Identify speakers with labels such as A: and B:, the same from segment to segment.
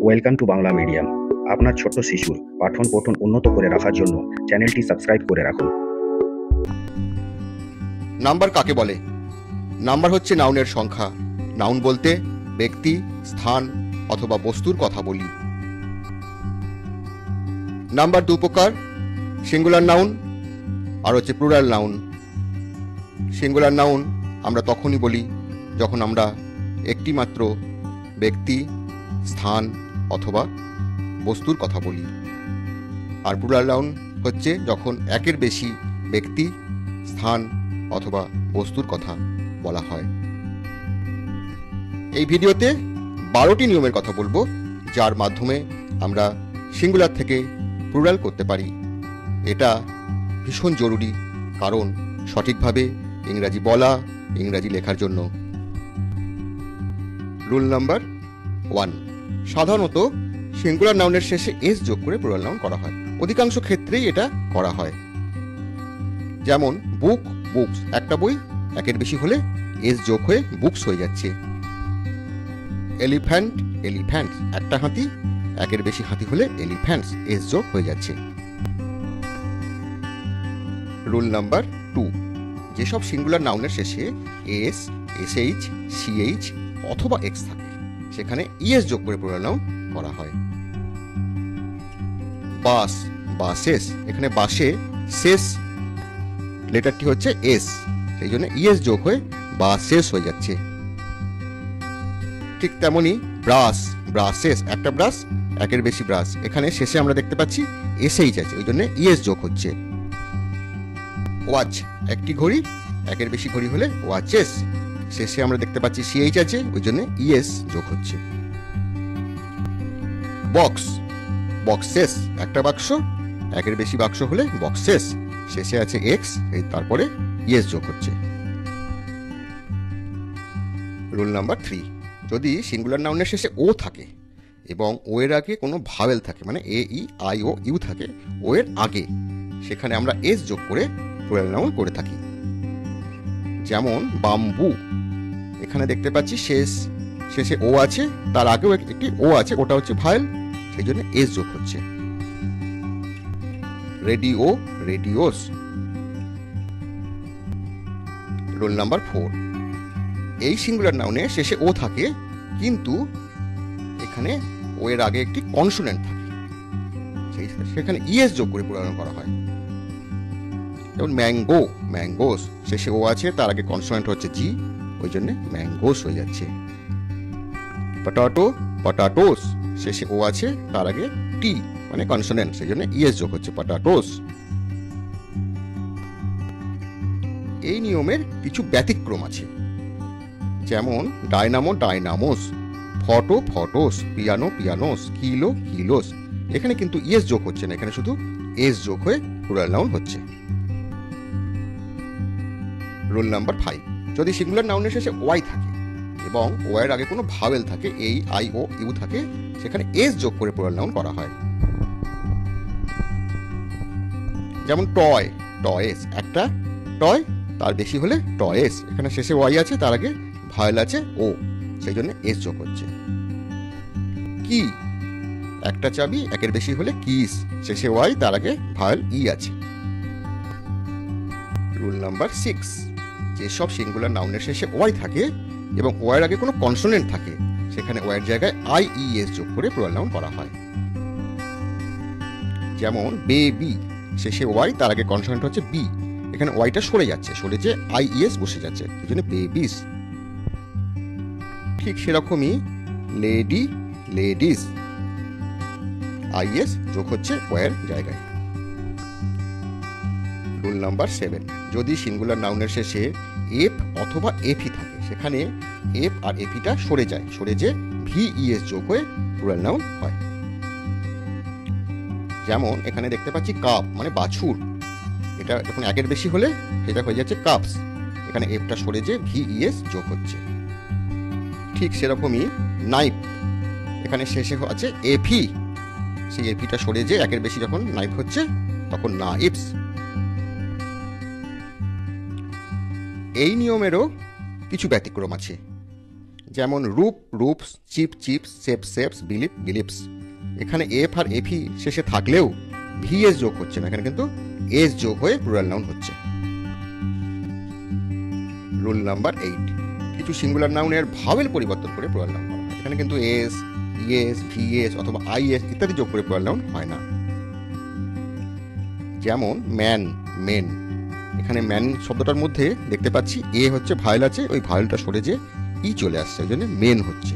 A: Welcome to Bangla medium. আপনার ছোট্ট শিশুর পাঠন পঠন উন্নত করে রাখার জন্য চ্যানেলটি সাবস্ক্রাইব করে রাখুন।
B: নাম্বার কাকে বলে? নাম্বার হচ্ছে নাউনের সংখ্যা। নাউন বলতে ব্যক্তি, স্থান অথবা বস্তুর কথা বলি। নাম্বার দু প্রকার, সিঙ্গুলার নাউন আর হচ্ছে প্লুরাল নাউন। সিঙ্গুলার নাউন আমরা তখনই বলি যখন আমরা একটি মাত্র ব্যক্তি, স্থান অথবা বস্তুর কথা বলি। আর প্লুরাল নাউন হচ্ছে যখন একের বেশি ব্যক্তি, স্থান অথবা বস্তুর কথা বলা হয়। এই ভিডিওতে 12টি নিয়মের কথা বলবো, যার মাধ্যমে আমরা সিঙ্গুলার থেকে প্লুরাল করতে পারি। এটা ভীষণ জরুরি, কারণ সঠিকভাবে ইংরাজি বলা, ইংরাজি লেখার জন্য। রুল নাম্বার 1, সাধারণত সিঙ্গুলার নাউনের শেষে এস যোগ করে প্লুরাল নাউন করা হয়। অধিকাংশ ক্ষেত্রেই এটা করা হয়। যেমন বুক, বুকস, একটা বই, একের বেশি হলে এস যোগ হয়ে বুকস হয়ে যাচ্ছে। এলিফ্যান্ট, এলিফ্যান্টস, একটা হাতি, একের বেশি হাতি হলে এলিফ্যান্টস, এস যোগ হয়ে যাচ্ছে। রুল নাম্বার 2, যেসব সিঙ্গুলার নাউনের শেষে এস, এসএইচ, সিএইচ অথবা এক্স থাকে, সেখানে ইএস যোগ করে প্লুরাল নাউন করা হয়। বাস, বাসেস, এখানে বাসে শেষ লেটারটি হচ্ছে এস, সেই জন্য ইএস যোগ হয়ে বাসেস হয়ে যাচ্ছে। ঠিক তেমনি ব্রাশ, ব্রাশেস, একটা ব্রাশ, একের বেশি ব্রাশ, এখানে শেষে আমরা দেখতে পাচ্ছি এসএইচ আছে, ওই জন্য ইএস যোগ হচ্ছে। ওয়াচ, একটি ঘড়ি, একের বেশি ঘড়ি হলে ওয়াচেস, শেষে আমরা দেখতে পাচ্ছি সিএইচ আছে, ওই জন্য ইএস যোগ হচ্ছে। বক্স, বক্সেস, একটা বাক্স, একের বেশি বাক্স হলে বক্সেস, শেষে আছে এক্স, তারপরে ইএস যোগ হচ্ছে। রুল নাম্বার 3, যদি সিঙ্গুলার নাউনের শেষে ও থাকে এবং ও এর আগে কোনো ভাওয়েল থাকে, মানে এ, ই, আই, ও, ইউ থাকে ও এর আগে, সেখানে আমরা এস যোগ করে প্লুরাল নাউন করে থাকি। যেমন বাম্বু, এখানে দেখতে পাচ্ছি শেষে ও আছে, তার আগেও একটি ও আছে, ওটা হচ্ছে ভাওয়েল, সেই জন্য এস যোগ হচ্ছে। Radio, radios. রুল নাম্বার 4, এই সিঙ্গুলার নাউনে শেষে ও থাকে, কিন্তু এখানে ও এর আগে একটি কনসোনেন্ট থাকে, সেখানে ইএস যোগ করে প্লুরাল করা হয়। যেমন ম্যাঙ্গো, ম্যাঙ্গোস, শেষে ও আছে, তার আগে কনসোনেন্ট হচ্ছে জি, ওই জন্য ম্যাঙ্গোস হয়ে যাচ্ছে। পটাটো, পটাটোস, শেষে ও আছে, তার আগে টি মানে কনসোনেন্ট, সেই জন্য ইএস যোগ হচ্ছে পটাটোস। এই নিয়মের কিছু ব্যতিক্রম আছে, যেমন dynamo, dynamos, photo, photos, piano, pianos, kilo, kilos, এখানে কিন্তু ইএস যোগ হচ্ছে না, এখানে শুধু এস যোগ হয়ে প্লুরাল নাউন হচ্ছে। রুল নাম্বার 5, যদি সিঙ্গুলার নাউনের শেষে ওয়াই থাকে এবং ওয়াই এর আগে কোনো ভাওয়েল থাকে, এই, আই, ও, ইউ থাকে, সেখানে এস যোগ করে প্লুরাল নাউন করা হয়। যেমন টয়, টয়েস, একটা টয়, তার বেশি হলে টয়েস, এখানে শেষে ওয়াই আছে, তার আগে ভাওয়েল আছে ও, সেই জন্য এস যোগ হচ্ছে। কি, একটা চাবি, একের বেশি হলে কিস, শেষে ওয়াই, তার আগে ভাওয়েল ই আছে। রুল নাম্বার 6, যেসব সিঙ্গুলার নাউনের শেষে ওয়াই থাকে এবং ওয়াই এর আগে কোনো কনসোনেন্ট থাকে, সেখানে ওয়াই এর জায়গায় আই, ই, এস যোগ করে প্লুরাল নাউন করা হয়। যেমন বেবি, শেষে ওয়াই, তার আগে কনসোনেন্ট হচ্ছে বি, এখানে ওয়াইটা সরে যাচ্ছে, সরে যে আই, ই, এস বসে যাচ্ছে, এই জন্য বেবিস। ঠিক সেরকমই লেডি, লেডিস, আইএস যোগ হচ্ছে ওয়ার জায়গায়। রুল নাম্বার 7, যদি সিঙ্গুলার নাউনের শেষে এফ অথবা এফি থাকে, সেখানে এফ আর এফিটা সরে যায়, সরে যে ভিইএস যোগ হয়ে প্লুরাল নাউন হয়। যেমন এখানে দেখতে পাচ্ছি কাপ মানে বাছুর, এটা যখন একের বেশি হলে সেটা হয়ে যাচ্ছে কাপস, এখানে এফটা সরে যে ভিইএস যোগ হচ্ছে। ঠিক সেরকমই নাইফ, এখানে শেষে আছে এফি, সেই এফিটা সরে যে একের বেশি যখন নাইফ হচ্ছে তখন নাইফস। এই নিয়মেরও কিছু ব্যতিক্রম আছে, যেমন রূপ রূপস, চিপ চিপস, শেপ শেপস, বিলিপ বিলিপস। এখানে এফ আর এফি শেষে থাকলেও ভিএস যোগ হচ্ছে না, এখানে কিন্তু এস যোগ হয়ে প্লুরাল নাউন হচ্ছে। রুল নাম্বার 8, কিছু সিঙ্গুলার নাউনের ভাওয়েল পরিবর্তন করে প্লুরাল নাউন করা হয়। এখানে কিন্তু এস, ইএস, ভিএস অথবা আইএস ইত্যাদি যোগ করে প্লুরাল নাউন হয় না। যেমন ম্যান, মেন। এখানে ম্যান শব্দটার মধ্যে দেখতে পাচ্ছি এ হচ্ছে ভাওয়েল আছে, ওই ভাওয়েলটা সরে যে ই চলে আসছে, ওই জন্য মেন হচ্ছে।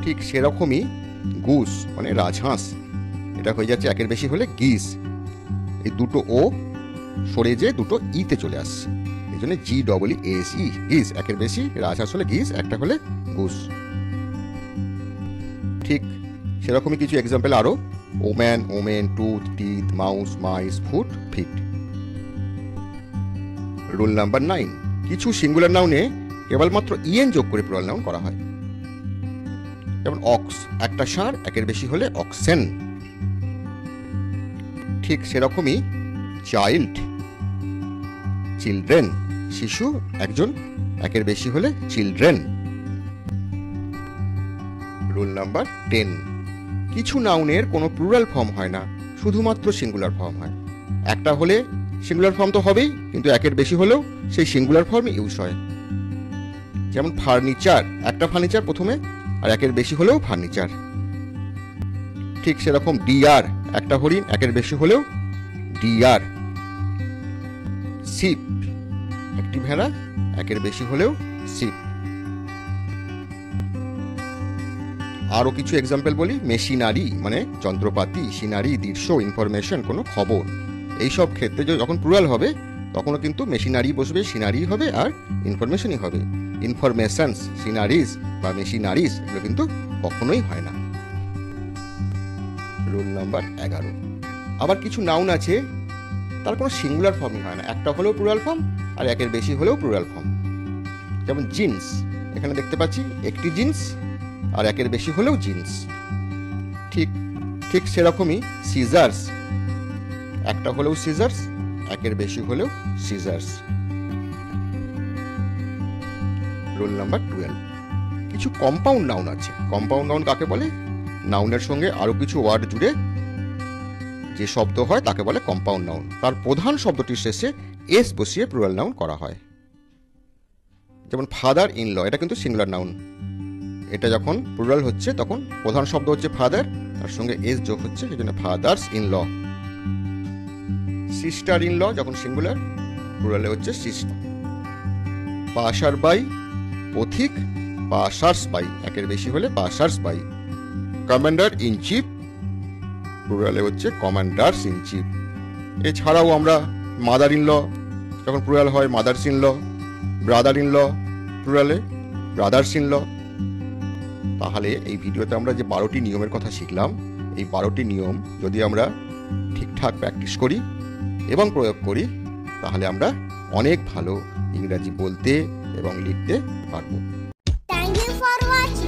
B: ঠিক সেরকমই গুস মানে রাজহাঁস, এটা হয়ে যাচ্ছে একের বেশি হলে গিস। এই দুটো ও সরে যে দুটো ইতে চলে আসছে, এই জন্য G double E S E, geese. একের বেশি রাজহাঁস হলে গিস, একটা হলে গুস। ঠিক সেরকমই কিছু এক্সাম্পল আরো, woman, women, tooth, teeth, mouse, mice, foot, feet. Rule number 9, কিছু সিঙ্গুলার নাউনে কেবলমাত্র ইএন যোগ করে প্লুরাল নাউন করা হয়। যেমন অক্স, একটা ষাঁড়, একের বেশি হলে অক্সেন। ঠিক সেরকমই চাইল্ড, চিলড্রেন, শিশু একজন, একের বেশি হলে চিলড্রেন। রুল নাম্বার 10, কিছু নাউনের কোনো প্লুরাল ফর্ম হয় না, শুধুমাত্র সিঙ্গুলার ফর্ম হয়। একটা হলে সিঙ্গুলার ফর্ম তো হবেই, কিন্তু একের বেশি হলেও সেই সিঙ্গুলার ফর্মই ইউজ হয়। যেমন ফার্নিচার, একটা ফার্নিচার প্রথমে, আর একের বেশি হলেও ফার্নিচার। ঠিক সেরকম ডিয়ার, একটা হরিণ, একের বেশি হলেও ডিয়ার। শিপ, একটি ভেড়া, একের বেশি হলেও শিপ। আরো কিছু এক্সাম্পল বলি, মেশিনারি মানে যন্ত্রপাতি, সিনারি দৃশ্য, ইনফরমেশন কোনো খবর। এইসব ক্ষেত্রে যখন প্লুরাল হবে তখনও কিন্তু মেশিনারি বসবে, সিনারি হবে, আর ইনফরমেশনই হবে। ইনফরমেশনস, সিনারিজ বা মেশিনারিজ এগুলো কিন্তু কখনোই হয় না। রুল নাম্বার 11, আবার কিছু নাউন আছে তার কোনো সিঙ্গুলার ফর্মই হয় না, একটা হলেও প্লুরাল ফর্ম আর একের বেশি হলেও প্লুরাল ফর্ম। যেমন জিন্স, এখানে দেখতে পাচ্ছি একটি জিন্স আর একের বেশি হলেও জিন্স। ঠিক সেরকমই সিজার্স, একটা হলেও সিজার্স, একের বেশি হলেও সিজার্স। রুল নাম্বার 12, কিছু কম্পাউন্ড নাউন আছে। কম্পাউন্ড নাউন কাকে বলে? নাউনের সঙ্গে আরো কিছু ওয়ার্ড জুড়ে যে শব্দ হয় তাকে বলে কম্পাউন্ড নাউন। তার প্রধান শব্দটির শেষে এস বসিয়ে প্লুরাল নাউন করা হয়। যেমন ফাদার ইন ল, এটা কিন্তু সিঙ্গুলার নাউন, এটা যখন প্লুরাল হচ্ছে তখন প্রধান শব্দ হচ্ছে ফাদার, তার সঙ্গে এস যোগ হচ্ছে, সেই জন্য fathers in law. Sister in law যখন সিঙ্গুলার, প্লুরালে হচ্ছে সিস্টার। পাশার বাই, পথিক, পাশার্স বাই, একের বেশি হলে পাশার্স বাই। কমান্ডার ইন চিফ, প্লুরালে হচ্ছে কমান্ডার্স ইন চিফ। এছাড়াও আমরা মাদার ইন ল যখন প্লুরাল হয় mothers in law, brother in law প্লুরালে ব্রাদার্স ইন ল। তাহলে এই ভিডিওতে আমরা যে 12টি নিয়মের কথা শিখলাম, এই 12টি নিয়ম যদি আমরা ঠিকঠাক প্র্যাকটিস করি এবং প্রয়োগ করি তাহলে আমরা অনেক ভালো ইংরাজি বলতে এবং লিখতে পারবো।
C: Thank you for watching.